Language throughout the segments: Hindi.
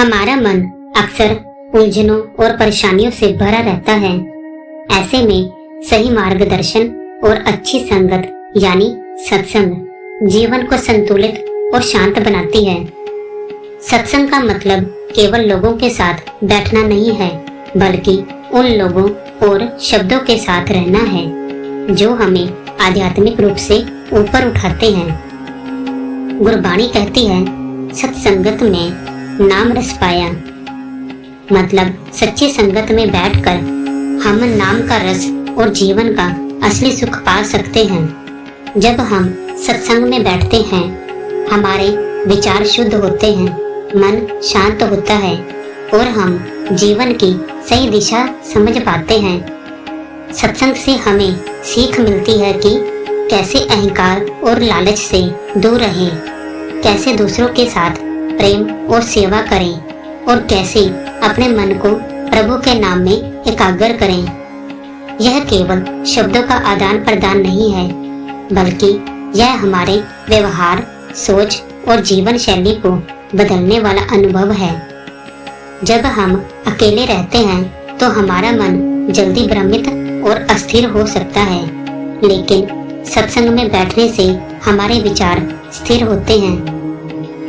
हमारा मन अक्सर उलझनों और परेशानियों से भरा रहता है। ऐसे में सही मार्गदर्शन और अच्छी संगत यानी सत्संग जीवन को संतुलित और शांत बनाती है। सत्संग का मतलब केवल लोगों के साथ बैठना नहीं है, बल्कि उन लोगों और शब्दों के साथ रहना है जो हमें आध्यात्मिक रूप से ऊपर उठाते हैं। गुरबाणी कहती है, सत्संगत में नाम रस पाया। मतलब सच्ची संगत में बैठकर हम नाम का रस और जीवन का असली सुख पा सकते हैं। जब हम सत्संग में बैठते हैं, हमारे विचार शुद्ध होते हैं, मन शांत होता है और हम जीवन की सही दिशा समझ पाते हैं। सत्संग से हमें सीख मिलती है कि कैसे अहंकार और लालच से दूर रहें, कैसे दूसरों के साथ प्रेम और सेवा करें और कैसे अपने मन को प्रभु के नाम में एकाग्र करें। यह केवल शब्दों का आदान प्रदान नहीं है, बल्कि यह हमारे व्यवहार, सोच और जीवन शैली को बदलने वाला अनुभव है। जब हम अकेले रहते हैं तो हमारा मन जल्दी भ्रमित और अस्थिर हो सकता है, लेकिन सत्संग में बैठने से हमारे विचार स्थिर होते हैं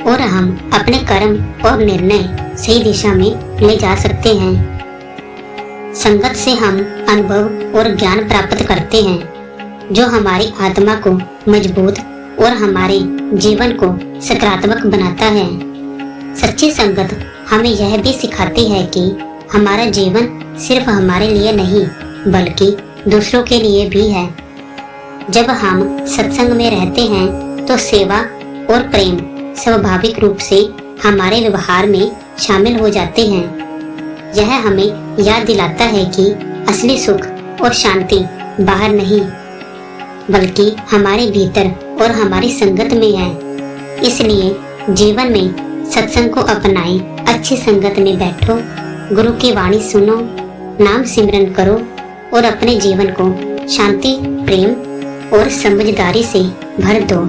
और हम अपने कर्म और निर्णय सही दिशा में ले जा सकते हैं। संगत से हम अनुभव और ज्ञान प्राप्त करते हैं जो हमारी आत्मा को मजबूत और हमारे जीवन को सकारात्मक बनाता है। सच्ची संगत हमें यह भी सिखाती है कि हमारा जीवन सिर्फ हमारे लिए नहीं, बल्कि दूसरों के लिए भी है। जब हम सत्संग में रहते हैं तो सेवा और प्रेम स्वाभाविक रूप से हमारे व्यवहार में शामिल हो जाते हैं। यह हमें याद दिलाता है कि असली सुख और शांति बाहर नहीं, बल्कि हमारे भीतर और हमारी संगत में है। इसलिए जीवन में सत्संग को अपनाएं, अच्छी संगत में बैठो, गुरु की वाणी सुनो, नाम सिमरन करो और अपने जीवन को शांति, प्रेम और समझदारी से भर दो।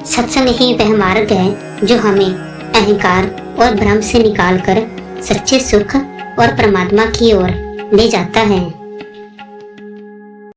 सत्संग ही वह मार्ग है जो हमें अहंकार और भ्रम से निकालकर सच्चे सुख और परमात्मा की ओर ले जाता है।